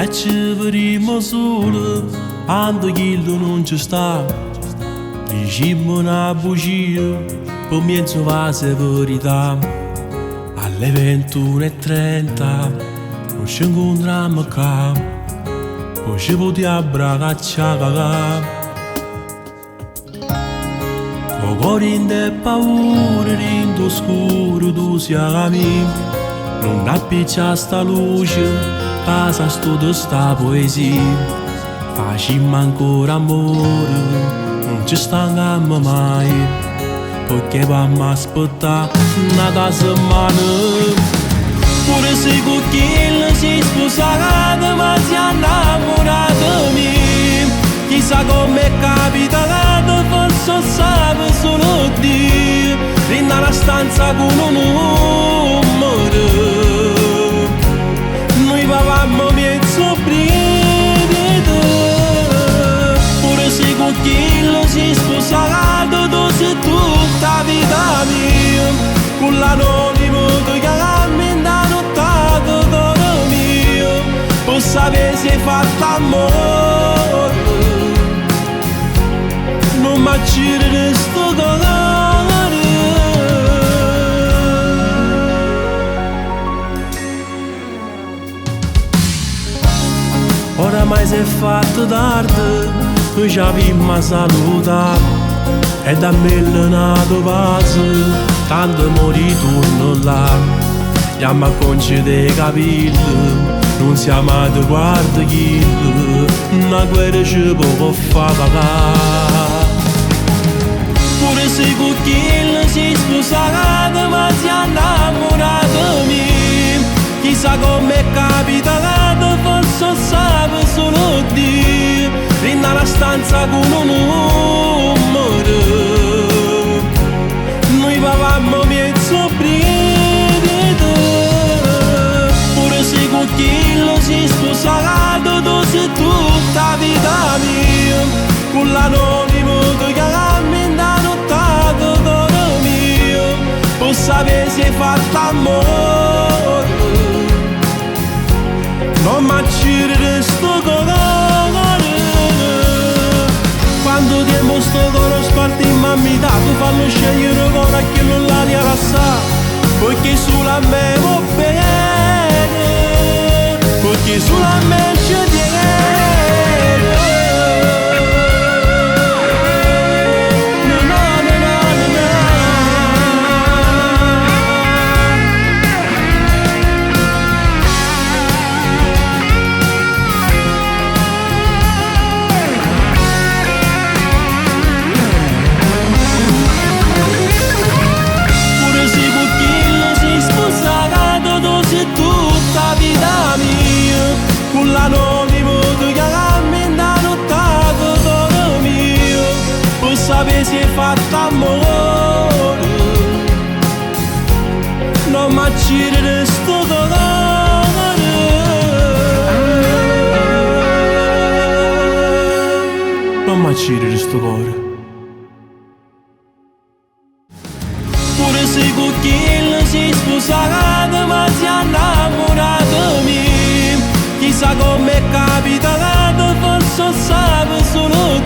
E ci vedremo solo quando chi non ci sta. Diciamo una bugia, per mezzo va se verità. Alle 21:30 non ci incontriamo qua, poi ci potremo abbracciare. Con cuore e paura, rindo scuro, tu siamo. Non appiccia sta luce, casa studio sta poesia. Facciamo ancora amore, non ci stanchiamo mai, perché vamo aspettare una settimana. Pure se con chi si sposato, ma si è innamorato di me. Chissà come capita, forse sape solo Dio. Rinda la stanza con un numero, noi papammo mezzo brivido. Pure se con chi si sposato, tu sei tutta vita mia. Con l'anonimo che cammin da nottato d'oro mio, per sapere se hai fatto amore. Non mi accire sto colore. Oramai si è fatto tardi, noi ci abbiamo salutato. E da me è nato passo, tanto morì torno là. Andiamo a concedere i capelli, non siamo adeguati chi. Una guerra ci può far pagare. Pure se con chi si sposato, ma si è innamorato di me. Chissà come capita, forse sape solo Dio. Rinda la stanza con un numero, noi papammo mezzo brivido. Pure se con chi si sposato, tu sei tutta vita mia. Con l'anonimo che cammin da nottato d'oro mio, per sapere se hai fatto amore. Non mi accire sto colore. Quando tempo sto colore spartimmo a metà, tu fallo scegliere con a chi non l'ali a lasciare. Perché sulla me va bene, perché sulla me ci tiene. Tutta vita mia, con l'anonimo che cammin da nottato d'oro mio, per sapere se hai fatto amore. Non mi accire sto colore. Non mi accire sto cuore. Pure se con chi si sposato, ma si è innamorato di me. Chissà come capita, forse sape solo